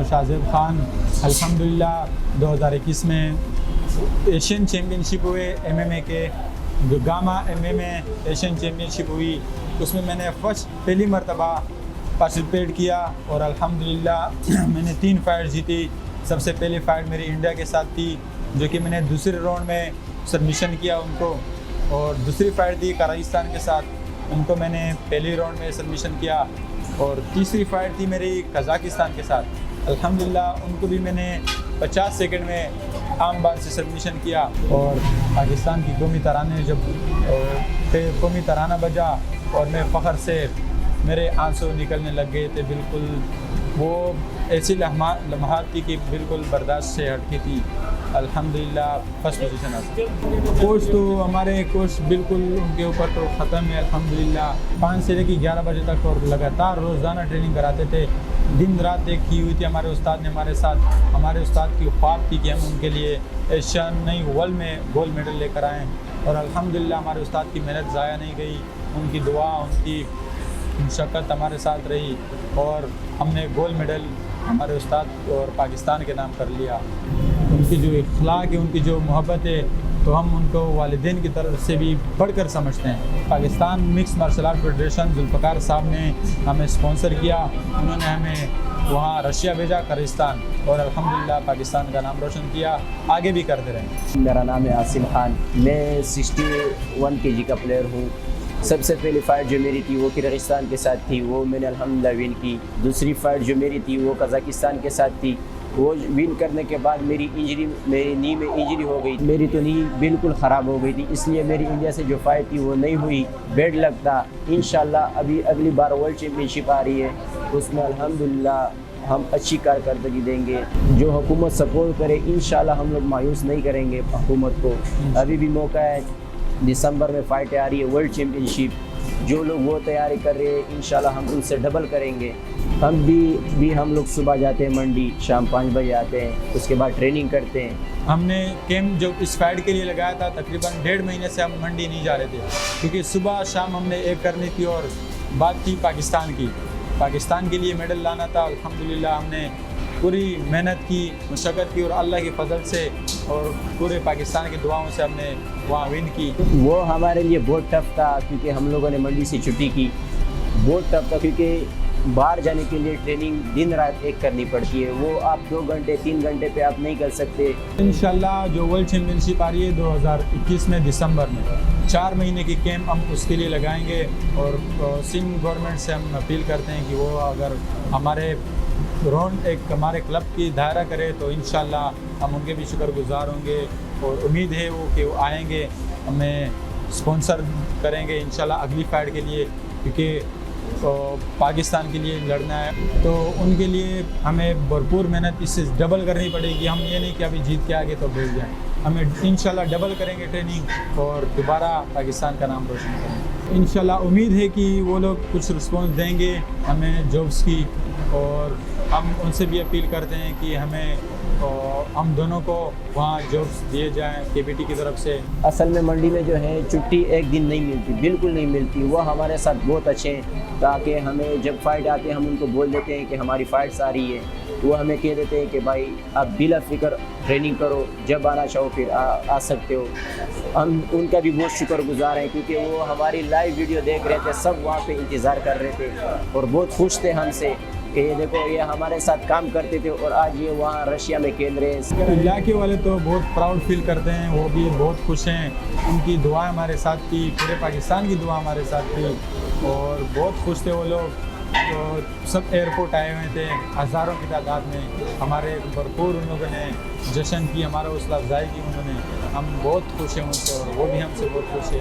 हूँ शाहज़ेब खान। अल्हम्दुलिल्लाह 2021 में एशियन चैम्पियनशिप हुए एमएमए के, जो गामा एमएमए एशियन चैम्पियनशिप हुई, उसमें मैंने पहली मरतबा पार्टिसिपेट किया और अल्हम्दुलिल्लाह मैंने 3 फाइट जीती। सबसे पहली फ़ाइट मेरी इंडिया के साथ थी, जो कि मैंने दूसरे राउंड में सबमिशन किया उनको, और दूसरी फ़ाइट थी कज़ाकिस्तान के साथ, उनको मैंने पहले राउंड में सबमिशन किया, और तीसरी फ़ाइट थी मेरी कज़ाकिस्तान के साथ। अल्हम्दुलिल्लाह उनको भी मैंने 50 सेकंड में आम बात से सबमिशन किया। और पाकिस्तान की कौमी तराने जब कौमी तराना बजा और मैं फ़ख्र से मेरे आंसू निकलने लग गए थे। बिल्कुल वो ऐसी लम्हात थी कि बिल्कुल बर्दाश्त से हटकी थी। अल्हम्दुलिल्लाह फर्स्ट पोजीशन हासिल। कोच तो हमारे कोच बिल्कुल उनके ऊपर तो ख़त्म है अल्हम्दुलिल्लाह। 5 से लेकर 11 बजे तक और लगातार रोज़ाना ट्रेनिंग कराते थे। दिन रात एक की हुई थी हमारे उस्ताद ने हमारे साथ। हमारे उस्ताद की ख्वाब थी कि हम उनके लिए एशियन नहीं वर्ल्ड में गोल्ड मेडल लेकर आएँ, और अल्हम्दुलिल्लाह हमारे उस्ताद की मेहनत ज़ाया नहीं गई। उनकी दुआ, उनकी मशक्क़त हमारे साथ रही और हमने गोल्ड मेडल हमारे उस्ताद और पाकिस्तान के नाम कर लिया। उनकी जो इखलाक है, उनकी जो मोहब्बत है, तो हम उनको वालिदैन की तरफ से भी बढ़कर समझते हैं। Pakistan mix martial art federation Zulfikar साहब ने हमें स्पॉन्सर किया। उन्होंने हमें वहाँ रशिया भेजा, कज़ाकिस्तान, और अल्हम्दुलिल्लाह पाकिस्तान का नाम रोशन किया, आगे भी करते रहें। मेरा नाम है आसिम खान, मैं 61 kg का प्लेयर हूँ। सबसे पहली फ़ाइट जो मेरी थी वो किर्गिस्तान के साथ थी, वो मैंने अल्हम्दुलिल्लाह विन की। दूसरी फ़ाइट जो मेरी थी वो कज़ाकिस्तान के साथ थी। वो विन करने के बाद मेरी नी में इंजरी हो गई। मेरी तो नी बिल्कुल ख़राब हो गई थी, इसलिए मेरी इंडिया से जो फ़ाइट थी वो नहीं हुई, बेड लक था। इंशाल्लाह अभी अगली बार वर्ल्ड चैम्पियनशिप आ रही है, उसमें अल्हम्दुलिल्लाह हम अच्छी कारकर्दगी देंगे। जो हुकूमत सपोर्ट करे इंशाल्लाह हम लोग मायूस नहीं करेंगे हुकूमत को। अभी भी मौका है, दिसंबर में फ़ाइट आ रही है वर्ल्ड चैम्पियनशिप, जो लोग वो तैयारी कर रहे हैं इंशाल्लाह हम उनसे डबल करेंगे। हम लोग सुबह जाते हैं मंडी, शाम 5 बजे आते हैं, उसके बाद ट्रेनिंग करते हैं। हमने कैंप जो इस फाइट के लिए लगाया था, तकरीबन 1.5 महीने से हम मंडी नहीं जा रहे थे, क्योंकि सुबह शाम हमने एक करनी थी और बात थी पाकिस्तान के लिए मेडल लाना था। अल्हम्दुलिल्लाह हमने पूरी मेहनत की, मशक्क़त की, और अल्लाह के फजल से और पूरे पाकिस्तान की दुआओं से हमने वहाँ विन की। वो हमारे लिए बहुत टफ था, क्योंकि हम लोगों ने मंडी से छुट्टी की। बहुत टफ था, क्योंकि बाहर जाने के लिए ट्रेनिंग दिन रात एक करनी पड़ती है। वो आप 2 घंटे 3 घंटे पे आप नहीं कर सकते। इंशाल्लाह जो वर्ल्ड चैम्पियनशिप आ रही है 2021 में दिसंबर में, 4 महीने की कैंप हम उसके लिए लगाएंगे, और सिंध गवर्नमेंट से हम अपील करते हैं कि वो अगर हमारे हमारे क्लब की दायरा करे तो इंशाल्लाह हम उनके भी शुक्रगुजार होंगे, और उम्मीद है कि वो आएंगे, हमें स्पॉन्सर करेंगे इंशाल्लाह अगली फ़ाइट के लिए, क्योंकि पाकिस्तान के लिए लड़ना है। तो उनके लिए हमें भरपूर मेहनत इससे डबल करनी पड़ेगी। हम ये नहीं कि अभी जीत के आगे तो भेज जाएँ, हमें इंशाल्लाह डबल करेंगे ट्रेनिंग और दोबारा पाकिस्तान का नाम रोशन करेंगे। इंशाल्लाह उम्मीद है कि वो लोग कुछ रिस्पॉन्स देंगे हमें जॉब्स की, और हम उनसे भी अपील करते हैं कि हम दोनों को वहाँ जॉब्स दिए जाएं केबीटी की तरफ से। असल में मंडी में जो है छुट्टी एक दिन नहीं मिलती, बिल्कुल नहीं मिलती। वो हमारे साथ बहुत अच्छे हैं, ताकि हमें जब फ़ाइट आते हैं हम उनको बोल देते हैं कि हमारी फ़ाइट्स आ रही है, वो हमें कह देते हैं कि भाई आप बिला फ़िक्र ट्रेनिंग करो, जब आना चाहो फिर आ सकते हो। हम उनका भी बहुत शुक्रगुजार हैं, क्योंकि वो हमारी लाइव वीडियो देख रहे थे, सब वहाँ पे इंतज़ार कर रहे थे और बहुत खुश थे हमसे कि ये देखो ये हमारे साथ काम करते थे और आज ये वहाँ रशिया में खेल रहे हैं। इलाके वाले तो बहुत प्राउड फील करते हैं, वो भी बहुत खुश हैं। उनकी दुआ हमारे साथ थी, पूरे पाकिस्तान की दुआ हमारे साथ थी, और बहुत खुश थे वो लोग। तो सब एयरपोर्ट आए हुए थे हज़ारों की तादाद में, हमारे भरपूर उन लोगों ने जश्न की, हमारा हौसला अफजाई की उन्होंने। हम बहुत खुश हैं उनसे और वो भी हमसे बहुत खुश है।